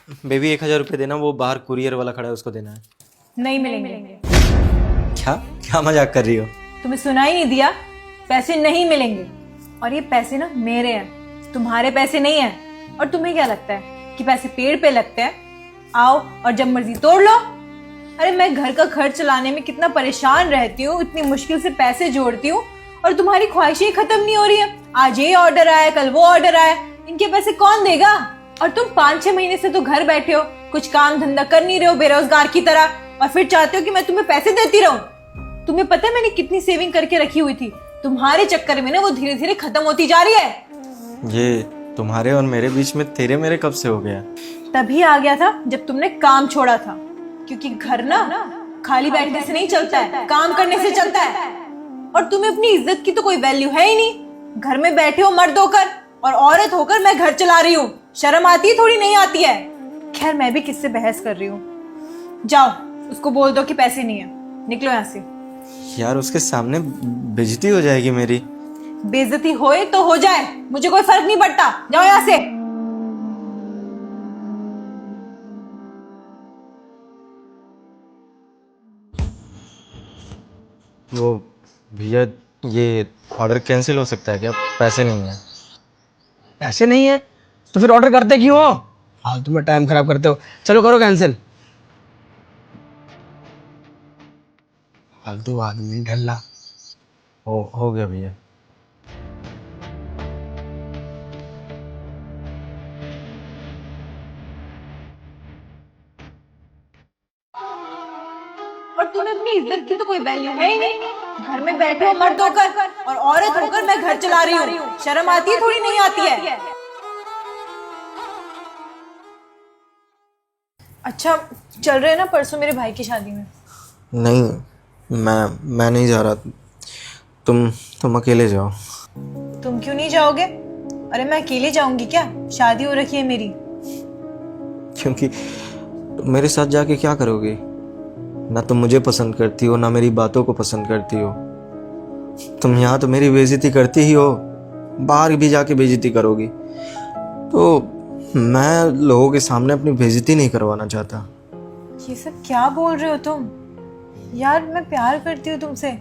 Baby 1,000 रुपये देना, वो बाहर कुरियर वाला खड़ा है, उसको देना है। नहीं मिलेंगे। क्या क्या मजाक कर रही हो? तुम्हें सुना ही नहीं दिया? पैसे नहीं मिलेंगे। और ये पैसे ना मेरे हैं, तुम्हारे पैसे नहीं हैं। और तुम्हें क्या लगता है कि पैसे पेड़ पे लगते हैं? आओ और जब मर्जी तोड़ लो। अरे मैं घर का खर्च चलाने में कितना परेशान रहती हूँ, इतनी मुश्किल से पैसे जोड़ती हूँ, और तुम्हारी ख्वाहिशें खत्म नहीं हो रही है। आज ये ऑर्डर आया, कल वो ऑर्डर आया, इनके पैसे कौन देगा? और तुम 5-6 महीने से तो घर बैठे हो, कुछ काम धंधा कर नहीं रहे हो बेरोजगार की तरह, और फिर चाहते हो कि मैं तुम्हें पैसे देती रहूं। तुम्हें पता है मैंने कितनी सेविंग करके रखी हुई थी? तुम्हारे चक्कर में ना वो धीरे धीरे खत्म होती जा रही है। ये तुम्हारे और मेरे बीच में तेरे मेरे कब से हो गया? तभी आ गया था जब तुमने काम छोड़ा था, क्योंकि घर ना खाली बैठने से नहीं चलता है, काम करने से चलता है। और तुम्हें अपनी इज्जत की तो कोई वैल्यू है ही नहीं। घर में बैठे हो मर्द होकर, और औरत होकर मैं घर चला रही हूँ। शर्म आती है? थोड़ी नहीं आती है। खैर मैं भी किससे बहस कर रही हूँ। जाओ उसको बोल दो कि पैसे नहीं है, निकलो यहाँ से। यार उसके सामने बेइज्जती हो जाएगी मेरी। बेइज्जती होए तो हो जाए, मुझे कोई फर्क नहीं पड़ता। जाओ यहाँ से। वो भैया, ये ऑर्डर कैंसिल हो सकता है क्या? पैसे नहीं है। ऐसे नहीं है तो फिर ऑर्डर करते क्यों हो? फालतू में टाइम खराब करते हो। चलो करो कैंसिल। फालतू आदमी ढल्ला। हो गया भैया। और तुम्हें अपनी इज्जत की तो कोई वैल्यू है ही नहीं। घर में बैठे हो मर्द होकर, और औरत होकर मैं घर चला रही हूँ। शर्म आती है? थोड़ी नहीं आती है। अच्छा चल रहे हैं ना परसों मेरे भाई की शादी में? नहीं, मैं नहीं जा रहा। तुम अकेले जाओ। तुम क्यों नहीं जाओगे? अरे मैं अकेले जाऊंगी क्या? शादी हो रखी है मेरी। क्योंकि तुम मेरे साथ जाके क्या करोगे? ना तुम मुझे पसंद करती हो, ना मेरी बातों को पसंद करती हो। तुम यहाँ तो मेरी बेइज्जती करती ही हो, बाहर भी जाके बेइज्जती करोगी। तो मैं लोगों के सामने अपनी बेइज्जती नहीं करवाना चाहता। ये सब क्या बोल रहे हो तुम? यार मैं प्यार करती हूँ तुमसे,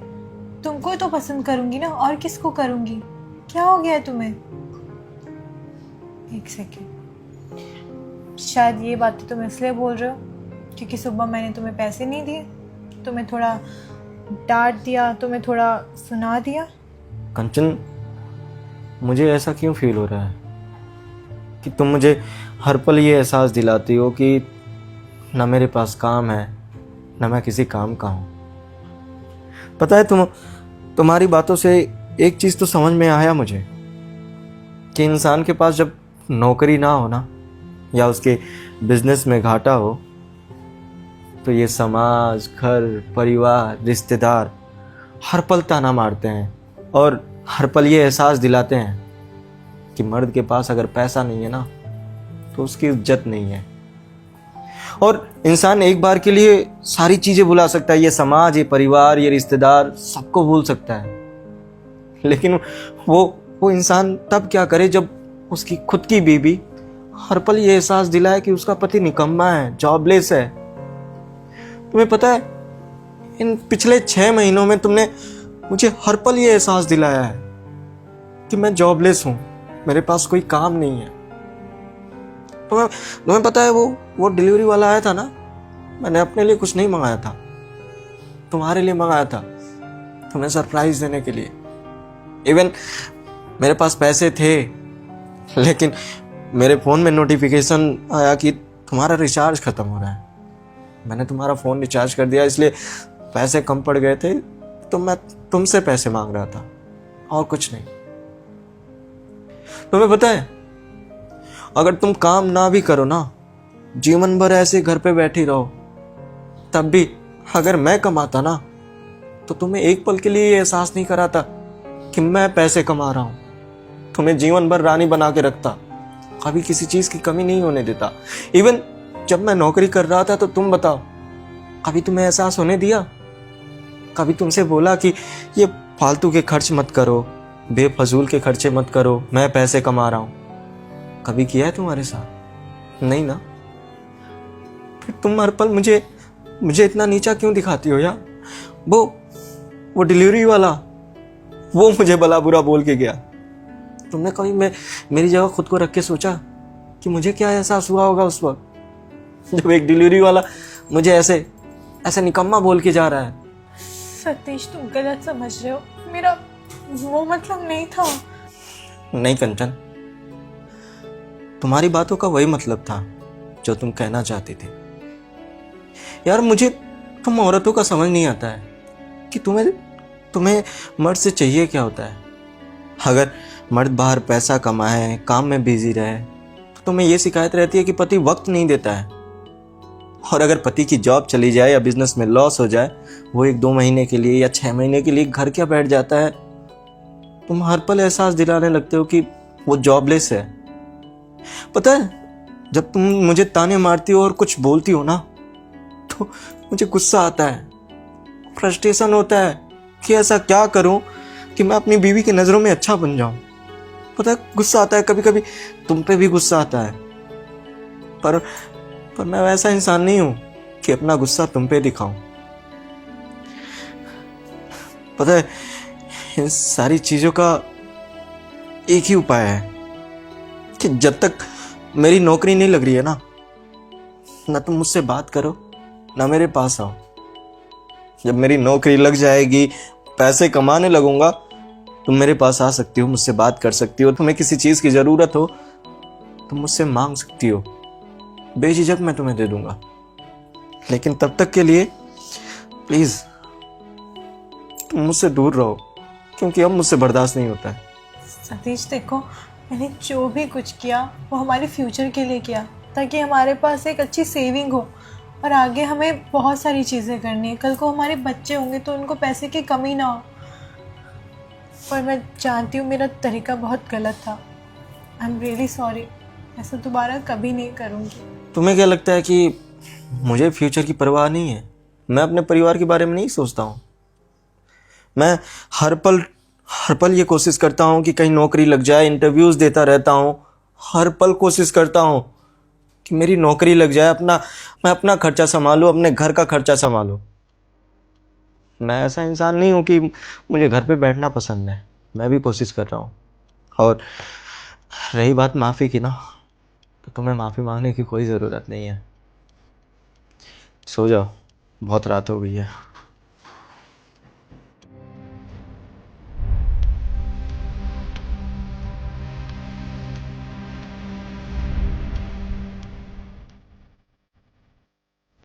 तुमको तो पसंद करूंगी ना, और किसको करूंगी? क्या हो गया है तुम्हें? एक सेकेंड, शायद ये बातें तुम इसलिए बोल रहे हो क्योंकि सुबह मैंने तुम्हें पैसे नहीं दिए, तुम्हें थोड़ा डांट दिया, तुम्हें थोड़ा सुना दिया। कंचन, मुझे ऐसा क्यों फील हो रहा है कि तुम मुझे हर पल ये एहसास दिलाती हो कि ना मेरे पास काम है, ना मैं किसी काम का हूँ। पता है, तुम्हारी बातों से एक चीज़ तो समझ में आया मुझे कि इंसान के पास जब नौकरी ना हो ना, या उसके बिजनेस में घाटा हो, तो ये समाज, घर, परिवार, रिश्तेदार हर पल ताना मारते हैं और हर पल ये एहसास दिलाते हैं कि मर्द के पास अगर पैसा नहीं है ना तो उसकी इज्जत नहीं है। और इंसान एक बार के लिए सारी चीजें भुला सकता है, ये समाज, ये परिवार, ये रिश्तेदार, सबको भूल सकता है। लेकिन वो इंसान तब क्या करे जब उसकी खुद की बीवी हर पल ये एहसास दिलाए कि उसका पति निकम्मा है, जॉबलेस है। तुम्हें पता है, इन पिछले 6 महीनों में तुमने मुझे हर पल ये एहसास दिलाया है कि मैं जॉबलेस हूं, मेरे पास कोई काम नहीं है। तुम्हें पता है, वो डिलीवरी वाला आया था ना, मैंने अपने लिए कुछ नहीं मंगाया था, तुम्हारे लिए मंगाया था, तुम्हें सरप्राइज देने के लिए। इवन मेरे पास पैसे थे, लेकिन मेरे फ़ोन में नोटिफिकेशन आया कि तुम्हारा रिचार्ज ख़त्म हो रहा है। मैंने तुम्हारा फ़ोन रिचार्ज कर दिया, इसलिए पैसे कम पड़ गए थे, तो मैं तुमसे पैसे मांग रहा था, और कुछ नहीं। तुम्हें पता है, अगर तुम काम ना भी करो ना, जीवन भर ऐसे घर पे बैठी रहो, तब भी अगर मैं कमाता ना, तो तुम्हें एक पल के लिए ये एहसास नहीं कराता कि मैं पैसे कमा रहा हूं। तुम्हें जीवन भर रानी बना के रखता, कभी किसी चीज की कमी नहीं होने देता। इवन जब मैं नौकरी कर रहा था, तो तुम बताओ, कभी तुम्हें एहसास होने दिया? कभी तुमसे बोला कि ये फालतू के खर्च मत करो, बेफजूल के खर्चे मत करो, मैं पैसे कमा रहा हूं? कभी किया है तुम्हारे साथ? नहीं ना। फिर तुम हर पल मुझे मुझे इतना नीचा क्यों दिखाती हो यार? वो डिलीवरी वाला, वो मुझे भला बुरा बोल के गया। तुमने कभी मेरी जगह खुद को रख के सोचा कि मुझे क्या एहसास हुआ होगा उस वक्त जब एक डिलीवरी वाला मुझे ऐसे निकम्मा बोल के जा रहा है? सतीश, तुम गलत समझ रहे हो, मेरा वो मतलब नहीं था। नहीं कंचन, तुम्हारी बातों का वही मतलब था जो तुम कहना चाहती थी। यार मुझे तुम औरतों का समझ नहीं आता है कि तुम्हें मर्द से चाहिए क्या होता है। अगर मर्द बाहर पैसा कमाए, काम में बिजी रहे, तो तुम्हें यह शिकायत रहती है कि पति वक्त नहीं देता है। और अगर पति की जॉब चली जाए या बिजनेस में लॉस हो जाए, वो 1-2 महीने के लिए या 6 महीने के लिए घर क्या बैठ जाता है, तुम हर पल एहसास दिलाने लगते हो कि वो जॉबलेस है। पता है, जब तुम मुझे ताने मारती हो और कुछ बोलती हो ना, तो मुझे गुस्सा आता है, फ्रस्ट्रेशन होता है कि ऐसा क्या करूं कि मैं अपनी बीवी की नज़रों में अच्छा बन जाऊं। पता है, गुस्सा आता है, कभी कभी तुम पे भी गुस्सा आता है, पर मैं वैसा इंसान नहीं हूं कि अपना गुस्सा तुम पे दिखाऊं। पता है, इन सारी चीजों का एक ही उपाय है कि जब तक मेरी नौकरी नहीं लग रही है ना तुम मुझसे बात करो, ना मेरे पास आओ। जब मेरी नौकरी लग जाएगी, पैसे कमाने लगूंगा, तुम मेरे पास आ सकती हो, मुझसे बात कर सकती हो। तुम्हें किसी चीज की जरूरत हो तुम मुझसे मांग सकती हो, बेझिझक मैं तुम्हें दे दूंगा। लेकिन तब तक के लिए प्लीज तुम मुझसे दूर रहो, क्योंकि अब मुझसे बर्दाश्त नहीं होता है। सतीश देखो, मैंने जो भी कुछ किया वो हमारे फ्यूचर के लिए किया, ताकि हमारे पास एक अच्छी सेविंग हो, और आगे हमें बहुत सारी चीज़ें करनी है। कल को हमारे बच्चे होंगे तो उनको पैसे की कमी ना हो। पर मैं जानती हूँ मेरा तरीका बहुत गलत था। आई एम रियली सॉरी, ऐसा दोबारा कभी नहीं करूँगी। तुम्हें क्या लगता है कि मुझे फ्यूचर की परवाह नहीं है? मैं अपने परिवार के बारे में नहीं सोचता हूँ। मैं हर पल ये कोशिश करता हूँ कि कहीं नौकरी लग जाए, इंटरव्यूज देता रहता हूँ। हर पल कोशिश करता हूँ कि मेरी नौकरी लग जाए, मैं अपना खर्चा संभालूँ, अपने घर का खर्चा संभालूँ। मैं ऐसा इंसान नहीं हूँ कि मुझे घर पे बैठना पसंद है। मैं भी कोशिश कर रहा हूँ। और रही बात माफ़ी की ना, तो तुम्हें माफ़ी मांगने की कोई ज़रूरत नहीं है। सो जाओ, बहुत रात हो गई है।